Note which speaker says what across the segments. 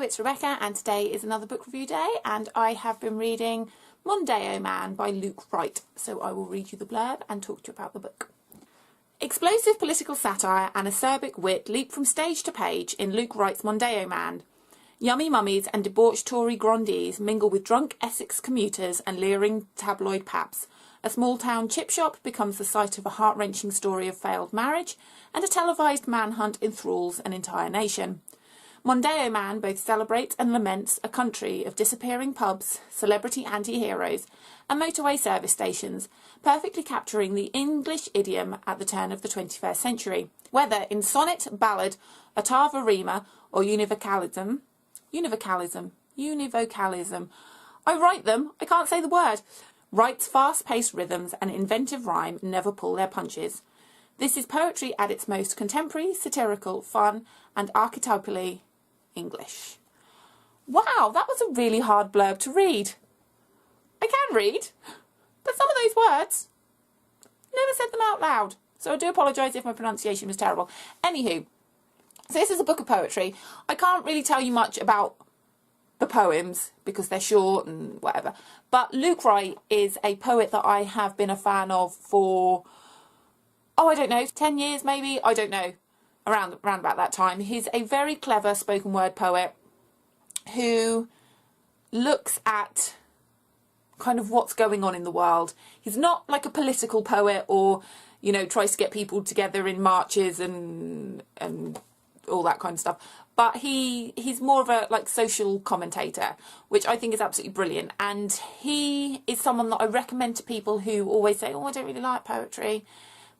Speaker 1: Hello, it's Rebecca and today is another book review day and I have been reading Mondeo Man by Wright. So I will read you the blurb and talk to you about the book. Explosive political satire and acerbic wit leap from stage to page in Wright's Mondeo Man. Yummy mummies and debauched Tory grandees mingle with drunk Essex commuters and leering tabloid paps. A small-town chip shop becomes the site of a heart-wrenching story of failed marriage, and a televised manhunt enthralls an entire nation. Mondeo Man both celebrates and laments a country of disappearing pubs, celebrity anti-heroes, and motorway service stations, perfectly capturing the English idiom at the turn of the 21st century. Whether in sonnet, ballad, ottava rima, or univocalism, I write them, I can't say the word. Wright's fast-paced rhythms and inventive rhyme never pull their punches. This is poetry at its most contemporary, satirical, fun, and archetypally English. Wow, that was a really hard blurb to read. I can read, but some of those words, never said them out loud. So I do apologise if my pronunciation was terrible. Anywho, so this is a book of poetry. I can't really tell you much about the poems because they're short and whatever. But Wright is a poet that I have been a fan of for, I don't know, 10 years maybe? I don't know. Around about that time. He's a very clever spoken word poet who looks at kind of what's going on in the world. He's not like a political poet or, you know, tries to get people together in marches and all that kind of stuff. But he's more of a like social commentator, which I think is absolutely brilliant. And he is someone that I recommend to people who always say, oh, I don't really like poetry.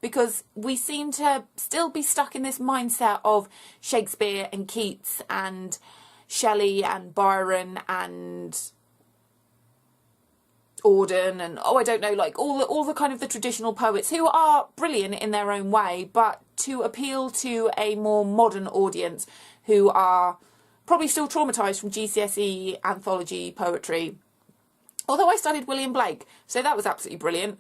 Speaker 1: Because we seem to still be stuck in this mindset of Shakespeare and Keats and Shelley and Byron and Auden and, oh, I don't know, like all the kind of the traditional poets who are brilliant in their own way, but to appeal to a more modern audience who are probably still traumatised from GCSE anthology poetry. Although I studied William Blake, so that was absolutely brilliant.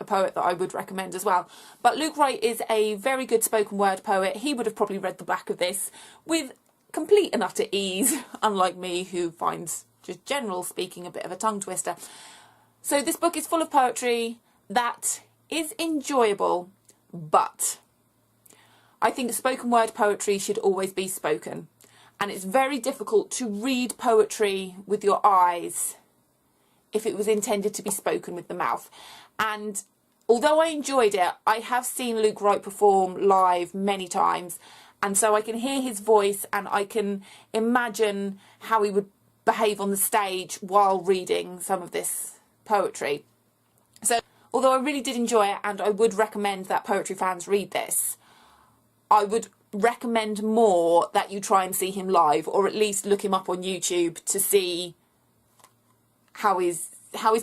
Speaker 1: A poet that I would recommend as well. But Wright is a very good spoken word poet. He would have probably read the back of this with complete and utter ease, unlike me who finds just general speaking a bit of a tongue twister. So this book is full of poetry that is enjoyable, but I think spoken word poetry should always be spoken. And it's very difficult to read poetry with your eyes if it was intended to be spoken with the mouth. And although I enjoyed it, I have seen Wright perform live many times, and so I can hear his voice and I can imagine how he would behave on the stage while reading some of this poetry. So although I really did enjoy it and I would recommend that poetry fans read this, I would recommend more that you try and see him live, or at least look him up on YouTube to see how his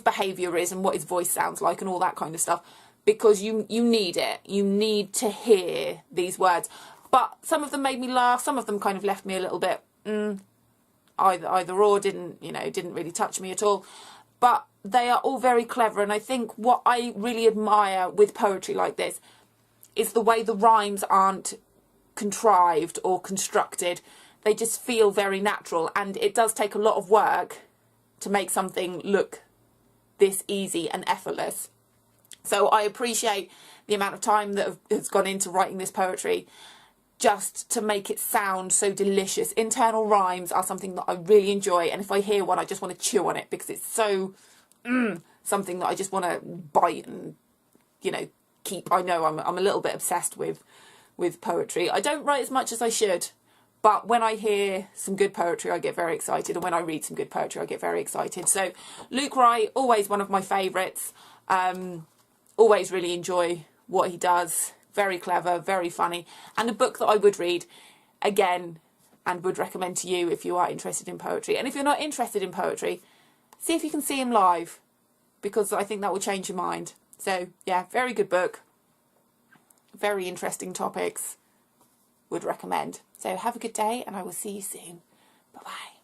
Speaker 1: behaviour is and what his voice sounds like and all that kind of stuff, because you need it. You need to hear these words. But some of them made me laugh, some of them kind of left me a little bit either or, didn't really touch me at all. But they are all very clever, and I think what I really admire with poetry like this is the way the rhymes aren't contrived or constructed. They just feel very natural, and it does take a lot of work to make something look this easy and effortless. So I appreciate the amount of time that has gone into writing this poetry just to make it sound so delicious. Internal rhymes are something that I really enjoy, and if I hear one I just want to chew on it because it's so something that I just want to bite and, you know, keep. I know I'm a little bit obsessed with poetry. I don't write as much as I should, but when I hear some good poetry, I get very excited. And when I read some good poetry, I get very excited. So Wright, always one of my favourites. Always really enjoy what he does. Very clever, very funny. And a book that I would read again and would recommend to you if you are interested in poetry. And if you're not interested in poetry, see if you can see him live, because I think that will change your mind. So yeah, very good book. Very interesting topics. Would recommend. So have a good day and I will see you soon. Bye bye.